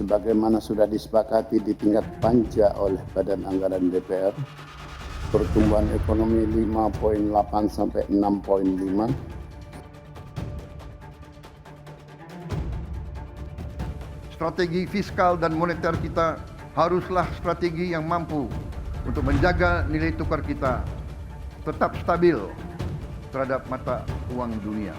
sebagaimana sudah disepakati di tingkat panja oleh Badan Anggaran DPR, pertumbuhan ekonomi 5,8 sampai 6,5. Strategi fiskal dan moneter kita haruslah strategi yang mampu untuk menjaga nilai tukar kita tetap stabil terhadap mata uang dunia.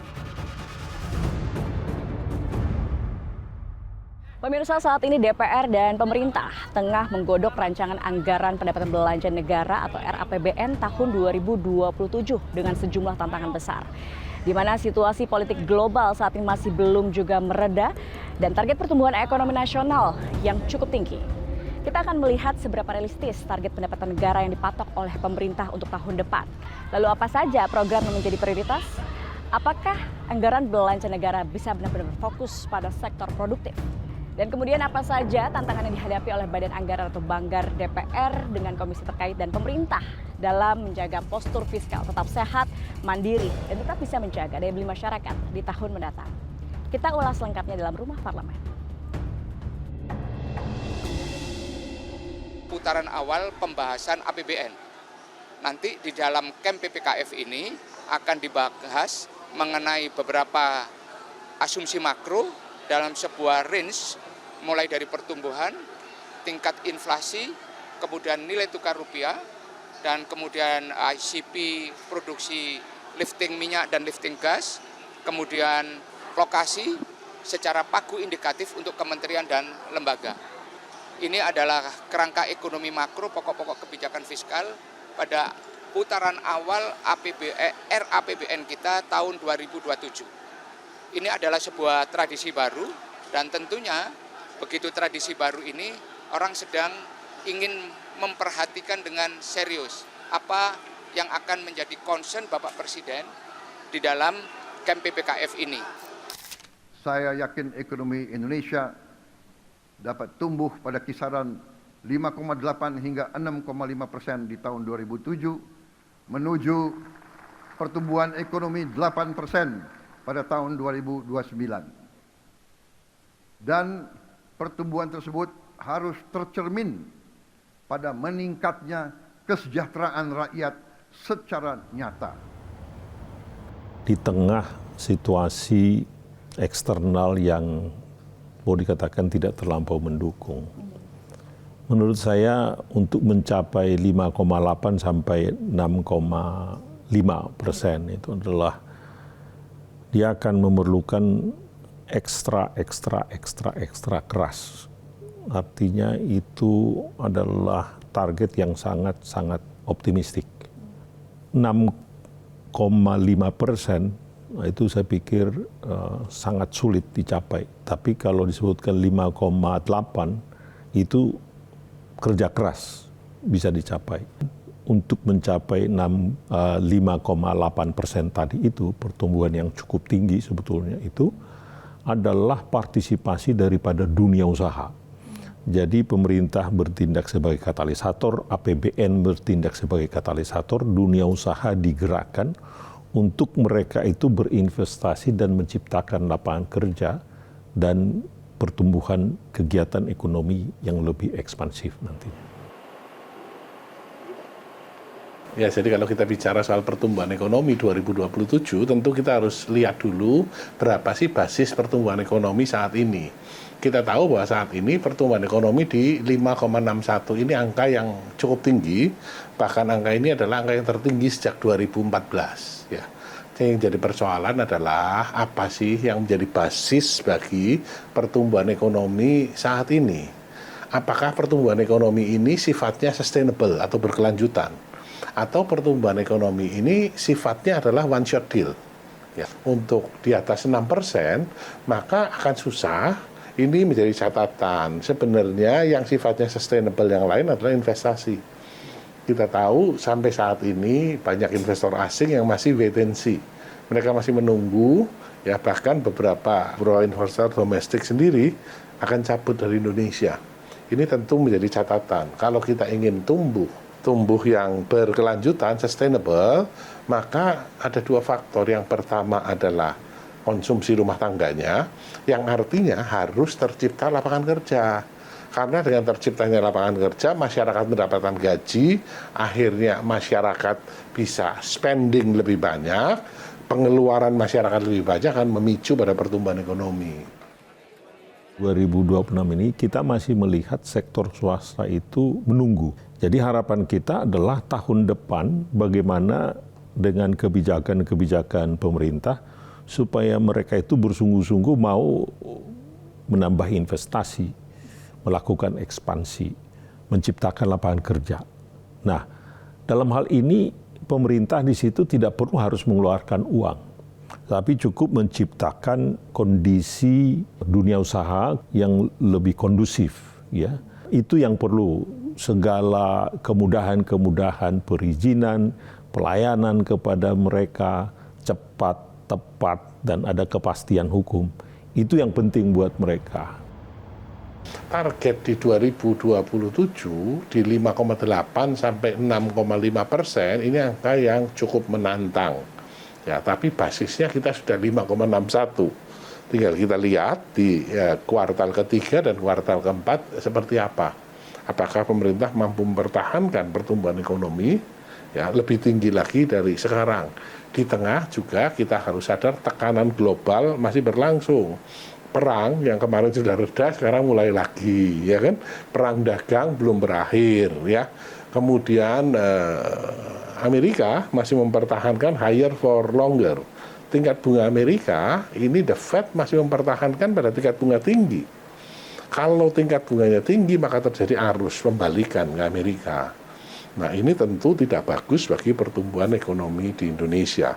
Pemirsa, saat ini DPR dan pemerintah tengah menggodok rancangan anggaran pendapatan belanja negara atau RAPBN tahun 2027 dengan sejumlah tantangan besar. Di mana situasi politik global saat ini masih belum juga mereda dan target pertumbuhan ekonomi nasional yang cukup tinggi. Kita akan melihat seberapa realistis target pendapatan negara yang dipatok oleh pemerintah untuk tahun depan. Lalu apa saja program yang menjadi prioritas? Apakah anggaran belanja negara bisa benar-benar fokus pada sektor produktif? Dan kemudian apa saja tantangan yang dihadapi oleh Badan Anggaran atau Banggar DPR dengan komisi terkait dan pemerintah dalam menjaga postur fiskal tetap sehat, mandiri, dan tetap bisa menjaga daya beli masyarakat di tahun mendatang. Kita ulas lengkapnya dalam Rumah Parlemen. Putaran awal pembahasan APBN. Nanti di dalam camp PPKF ini akan dibahas mengenai beberapa asumsi makro dalam sebuah range mulai dari pertumbuhan, tingkat inflasi, kemudian nilai tukar rupiah, dan kemudian ICP produksi lifting minyak dan lifting gas, kemudian lokasi secara pagu indikatif untuk kementerian dan lembaga. Ini adalah kerangka ekonomi makro pokok-pokok kebijakan fiskal pada putaran awal RAPBN kita tahun 2027. Ini adalah sebuah tradisi baru dan tentunya begitu tradisi baru ini orang sedang ingin memperhatikan dengan serius apa yang akan menjadi concern Bapak Presiden di dalam camp PPKF ini. Saya yakin ekonomi Indonesia dapat tumbuh pada kisaran 5,8 hingga 6,5% di tahun 2007 menuju pertumbuhan ekonomi 8% pada tahun 2029. Dan pertumbuhan tersebut harus tercermin pada meningkatnya kesejahteraan rakyat secara nyata. Di tengah situasi eksternal yang boleh dikatakan tidak terlampau mendukung, menurut saya untuk mencapai 5,8 sampai 6,5% itu adalah dia akan memerlukan ekstra keras. Artinya itu adalah target yang sangat optimistik. 6,5% itu saya pikir sangat sulit dicapai. Tapi kalau disebutkan 5,8 itu kerja keras bisa dicapai. Untuk mencapai 5,8% tadi itu pertumbuhan yang cukup tinggi sebetulnya itu adalah partisipasi daripada dunia usaha. Jadi pemerintah bertindak sebagai katalisator, APBN bertindak sebagai katalisator, dunia usaha digerakkan untuk mereka itu berinvestasi dan menciptakan lapangan kerja dan pertumbuhan kegiatan ekonomi yang lebih ekspansif nantinya. Ya, jadi kalau kita bicara soal pertumbuhan ekonomi 2027, tentu kita harus lihat dulu berapa sih basis pertumbuhan ekonomi saat ini. Kita tahu bahwa saat ini pertumbuhan ekonomi di 5,61 ini angka yang cukup tinggi, bahkan angka ini adalah angka yang tertinggi sejak 2014. Ya. Yang jadi persoalan adalah apa sih yang menjadi basis bagi pertumbuhan ekonomi saat ini? Apakah pertumbuhan ekonomi ini sifatnya sustainable atau berkelanjutan? Atau pertumbuhan ekonomi ini sifatnya adalah one shot deal. Ya, untuk di atas 6%, maka akan susah. Ini menjadi catatan. Sebenarnya yang sifatnya sustainable yang lain adalah investasi. Kita tahu sampai saat ini banyak investor asing yang masih wait and see. Mereka masih menunggu, ya bahkan beberapa investor domestik sendiri akan cabut dari Indonesia. Ini tentu menjadi catatan. Kalau kita ingin tumbuh yang berkelanjutan, sustainable, maka ada dua faktor. Yang pertama adalah konsumsi rumah tangganya, yang artinya harus tercipta lapangan kerja. Karena dengan terciptanya lapangan kerja, masyarakat mendapatkan gaji, akhirnya masyarakat bisa spending lebih banyak, pengeluaran masyarakat lebih banyak akan memicu pada pertumbuhan ekonomi. 2026 ini kita masih melihat sektor swasta itu menunggu. Jadi harapan kita adalah tahun depan bagaimana dengan kebijakan-kebijakan pemerintah supaya mereka itu bersungguh-sungguh mau menambah investasi, melakukan ekspansi, menciptakan lapangan kerja. Nah, dalam hal ini pemerintah di situ tidak perlu harus mengeluarkan uang, tapi cukup menciptakan kondisi dunia usaha yang lebih kondusif, ya. Itu yang perlu, segala kemudahan-kemudahan perizinan, pelayanan kepada mereka cepat, tepat, dan ada kepastian hukum. Itu yang penting buat mereka. Target di 2027 di 5,8 sampai 6,5%, ini angka yang cukup menantang. Ya, tapi basisnya kita sudah 5,61. Tinggal kita lihat di kuartal ketiga dan kuartal keempat seperti apa. Apakah pemerintah mampu mempertahankan pertumbuhan ekonomi ya lebih tinggi lagi dari sekarang. Di tengah juga kita harus sadar tekanan global masih berlangsung. Perang yang kemarin sudah reda sekarang mulai lagi, ya kan? Perang dagang belum berakhir, ya. Kemudian Amerika masih mempertahankan higher for longer. Tingkat bunga Amerika ini the Fed masih mempertahankan pada tingkat bunga tinggi. Kalau tingkat bunganya tinggi maka terjadi arus pembalikan ke Amerika. Nah, ini tentu tidak bagus bagi pertumbuhan ekonomi di Indonesia.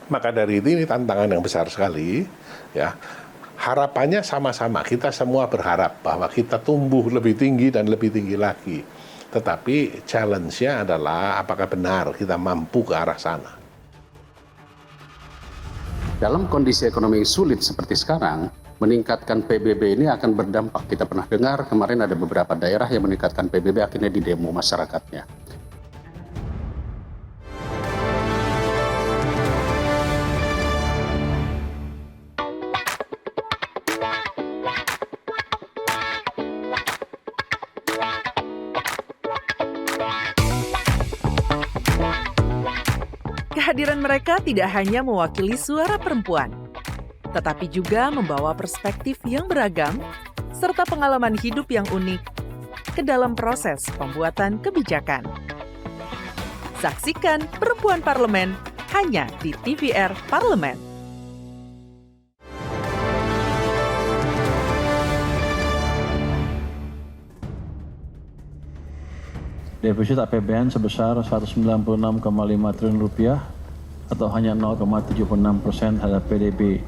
Maka dari ini tantangan yang besar sekali, ya. Harapannya sama-sama, kita semua berharap bahwa kita tumbuh lebih tinggi dan lebih tinggi lagi. Tetapi challenge-nya adalah apakah benar kita mampu ke arah sana. Dalam kondisi ekonomi sulit seperti sekarang, meningkatkan PBB ini akan berdampak. Kita pernah dengar kemarin ada beberapa daerah yang meningkatkan PBB akhirnya di demo masyarakatnya. Kehadiran mereka tidak hanya mewakili suara perempuan, tetapi juga membawa perspektif yang beragam serta pengalaman hidup yang unik ke dalam proses pembuatan kebijakan. Saksikan Perempuan Parlemen hanya di TVR Parlemen. Defisit APBN sebesar 196,5 triliun rupiah atau hanya 0,76% terhadap PDB,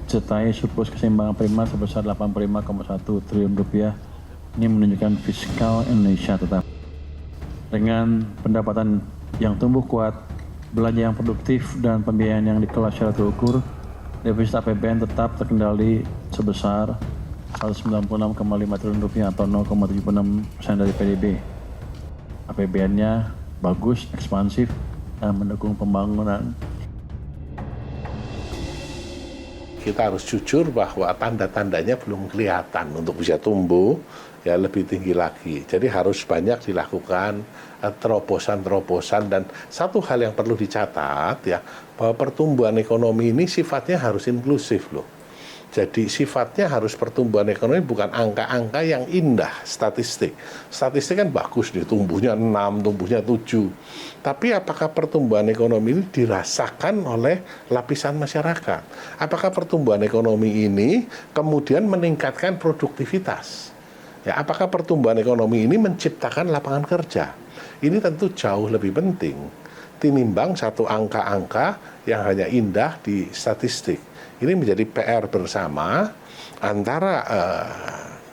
sertai surplus keseimbangan primer sebesar 85,1 triliun rupiah. Ini menunjukkan fiskal Indonesia tetap dengan pendapatan yang tumbuh kuat, belanja yang produktif, dan pembiayaan yang dikelola secara terukur. Defisit APBN tetap terkendali sebesar 196,5 triliun rupiah atau 0,76% dari PDB. APBN-nya bagus, ekspansif, dan mendukung pembangunan. Kita harus jujur bahwa tanda-tandanya belum kelihatan untuk bisa tumbuh ya lebih tinggi lagi. Jadi harus banyak dilakukan terobosan-terobosan, dan satu hal yang perlu dicatat ya, bahwa pertumbuhan ekonomi ini sifatnya harus inklusif loh. Jadi sifatnya harus pertumbuhan ekonomi bukan angka-angka yang indah, statistik. Statistik kan bagus nih, tumbuhnya 6, tumbuhnya 7. Tapi apakah pertumbuhan ekonomi ini dirasakan oleh lapisan masyarakat? Apakah pertumbuhan ekonomi ini kemudian meningkatkan produktivitas? Ya, apakah pertumbuhan ekonomi ini menciptakan lapangan kerja? Ini tentu jauh lebih penting tinimbang satu angka-angka yang hanya indah di statistik. Ini menjadi PR bersama antara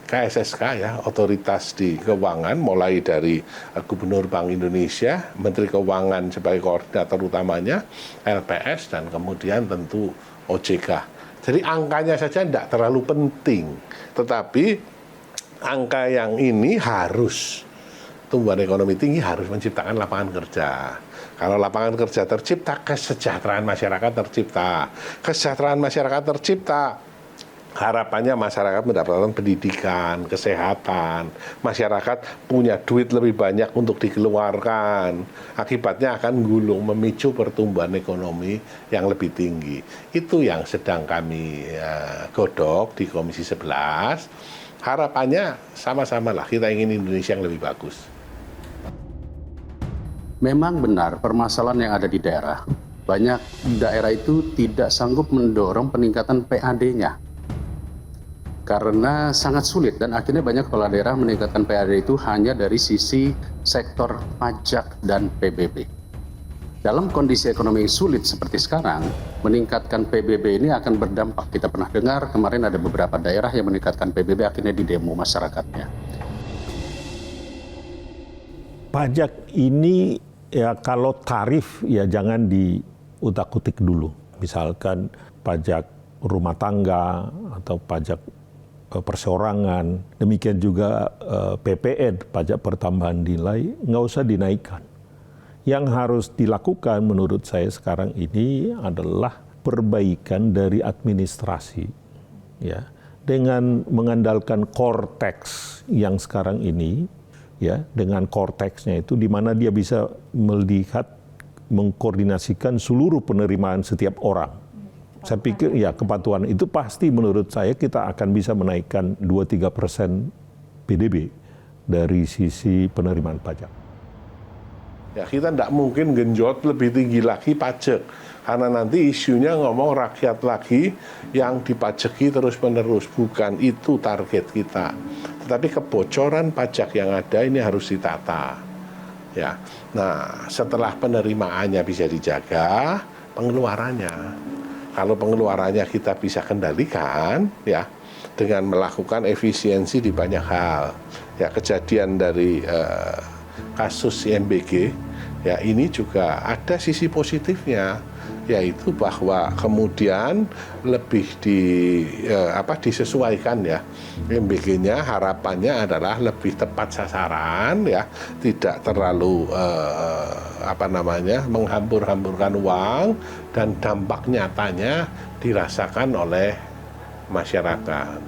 KSSK ya, otoritas di keuangan, mulai dari Gubernur Bank Indonesia, Menteri Keuangan sebagai koordinator utamanya, LPS, dan kemudian tentu OJK. Jadi angkanya saja tidak terlalu penting, tetapi angka yang ini harus pertumbuhan ekonomi tinggi harus menciptakan lapangan kerja. Kalau lapangan kerja tercipta, kesejahteraan masyarakat tercipta. Kesejahteraan masyarakat tercipta, harapannya masyarakat mendapatkan pendidikan, kesehatan, masyarakat punya duit lebih banyak untuk dikeluarkan. Akibatnya akan gulung memicu pertumbuhan ekonomi yang lebih tinggi. Itu yang sedang kami godok di Komisi 11. Harapannya sama-sama lah, kita ingin Indonesia yang lebih bagus. Memang benar permasalahan yang ada di daerah. Banyak daerah itu tidak sanggup mendorong peningkatan PAD-nya. Karena sangat sulit dan akhirnya banyak kepala daerah meningkatkan PAD itu hanya dari sisi sektor pajak dan PBB. Dalam kondisi ekonomi yang sulit seperti sekarang, meningkatkan PBB ini akan berdampak. Kita pernah dengar kemarin ada beberapa daerah yang meningkatkan PBB akhirnya di demo masyarakatnya. Pajak ini ya kalau tarif ya jangan diutak-utik dulu. Misalkan pajak rumah tangga atau pajak perseorangan, demikian juga PPN, pajak pertambahan nilai, nggak usah dinaikkan. Yang harus dilakukan menurut saya sekarang ini adalah perbaikan dari administrasi, ya, dengan mengandalkan core tax yang sekarang ini, ya, dengan core tax-nya itu di mana dia bisa melihat, mengkoordinasikan seluruh penerimaan setiap orang. Saya pikir ya kepatuhan itu pasti menurut saya kita akan bisa menaikkan 2-3% PDB dari sisi penerimaan pajak. Ya, kita tidak mungkin genjot lebih tinggi lagi pajak, karena nanti isunya ngomong rakyat lagi yang dipajaki terus-menerus. Bukan itu target kita. Tetapi kebocoran pajak yang ada ini harus ditata. Ya, nah setelah penerimaannya bisa dijaga, pengeluarannya. Kalau pengeluarannya kita bisa kendalikan, ya, dengan melakukan efisiensi di banyak hal. Ya, kejadian dari kasus IMBG, ya ini juga ada sisi positifnya, yaitu bahwa kemudian lebih disesuaikan ya. IMBG-nya harapannya adalah lebih tepat sasaran, ya, tidak terlalu menghambur-hamburkan uang, dan dampak nyatanya dirasakan oleh masyarakat.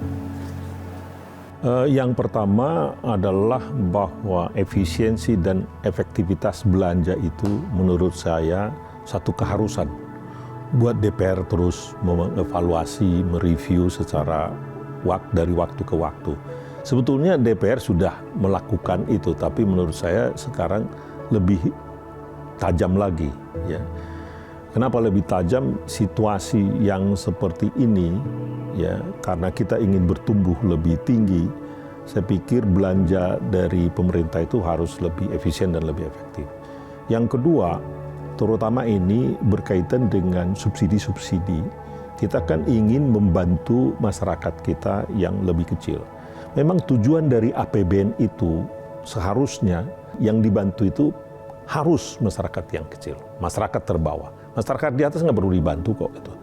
Yang pertama adalah bahwa efisiensi dan efektivitas belanja itu menurut saya satu keharusan buat DPR terus mengevaluasi, mereview secara dari waktu ke waktu. Sebetulnya DPR sudah melakukan itu, tapi menurut saya sekarang lebih tajam lagi, ya. Kenapa lebih tajam? Situasi yang seperti ini, ya, karena kita ingin bertumbuh lebih tinggi, saya pikir belanja dari pemerintah itu harus lebih efisien dan lebih efektif. Yang kedua, terutama ini berkaitan dengan subsidi-subsidi. Kita kan ingin membantu masyarakat kita yang lebih kecil. Memang tujuan dari APBN itu seharusnya yang dibantu itu harus masyarakat yang kecil, masyarakat terbawah. Masyarakat di atas nggak perlu dibantu kok gitu.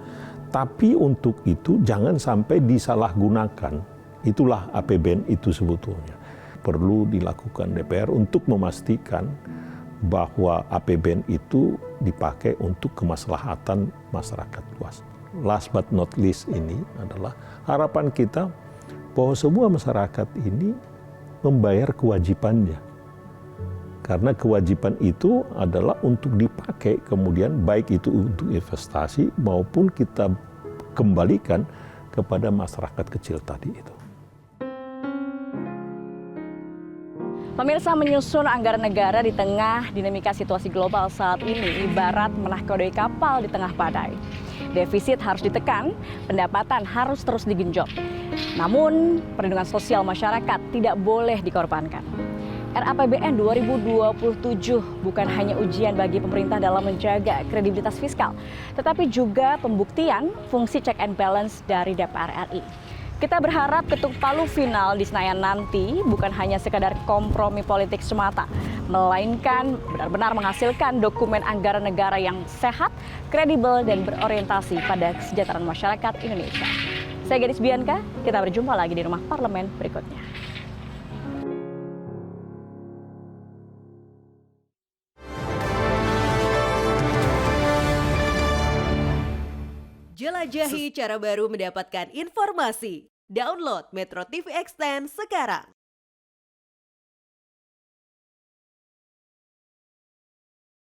Tapi untuk itu jangan sampai disalahgunakan. Itulah APBN itu sebetulnya. Perlu dilakukan DPR untuk memastikan bahwa APBN itu dipakai untuk kemaslahatan masyarakat luas. Last but not least ini adalah harapan kita bahwa semua masyarakat ini membayar kewajibannya. Karena kewajiban itu adalah untuk dipakai kemudian baik itu untuk investasi maupun kita kembalikan kepada masyarakat kecil tadi itu. Pemirsa, menyusun anggaran negara di tengah dinamika situasi global saat ini ibarat menahkodai kapal di tengah badai. Defisit harus ditekan, pendapatan harus terus digenjot. Namun, perlindungan sosial masyarakat tidak boleh dikorbankan. RAPBN 2027 bukan hanya ujian bagi pemerintah dalam menjaga kredibilitas fiskal, tetapi juga pembuktian fungsi check and balance dari DPR RI. Kita berharap ketuk palu final di Senayan nanti bukan hanya sekadar kompromi politik semata, melainkan benar-benar menghasilkan dokumen anggaran negara yang sehat, kredibel, dan berorientasi pada kesejahteraan masyarakat Indonesia. Saya Gadis Bianca, kita berjumpa lagi di Rumah Parlemen berikutnya. Jelajahi cara baru mendapatkan informasi. Download Metro TV Extend sekarang.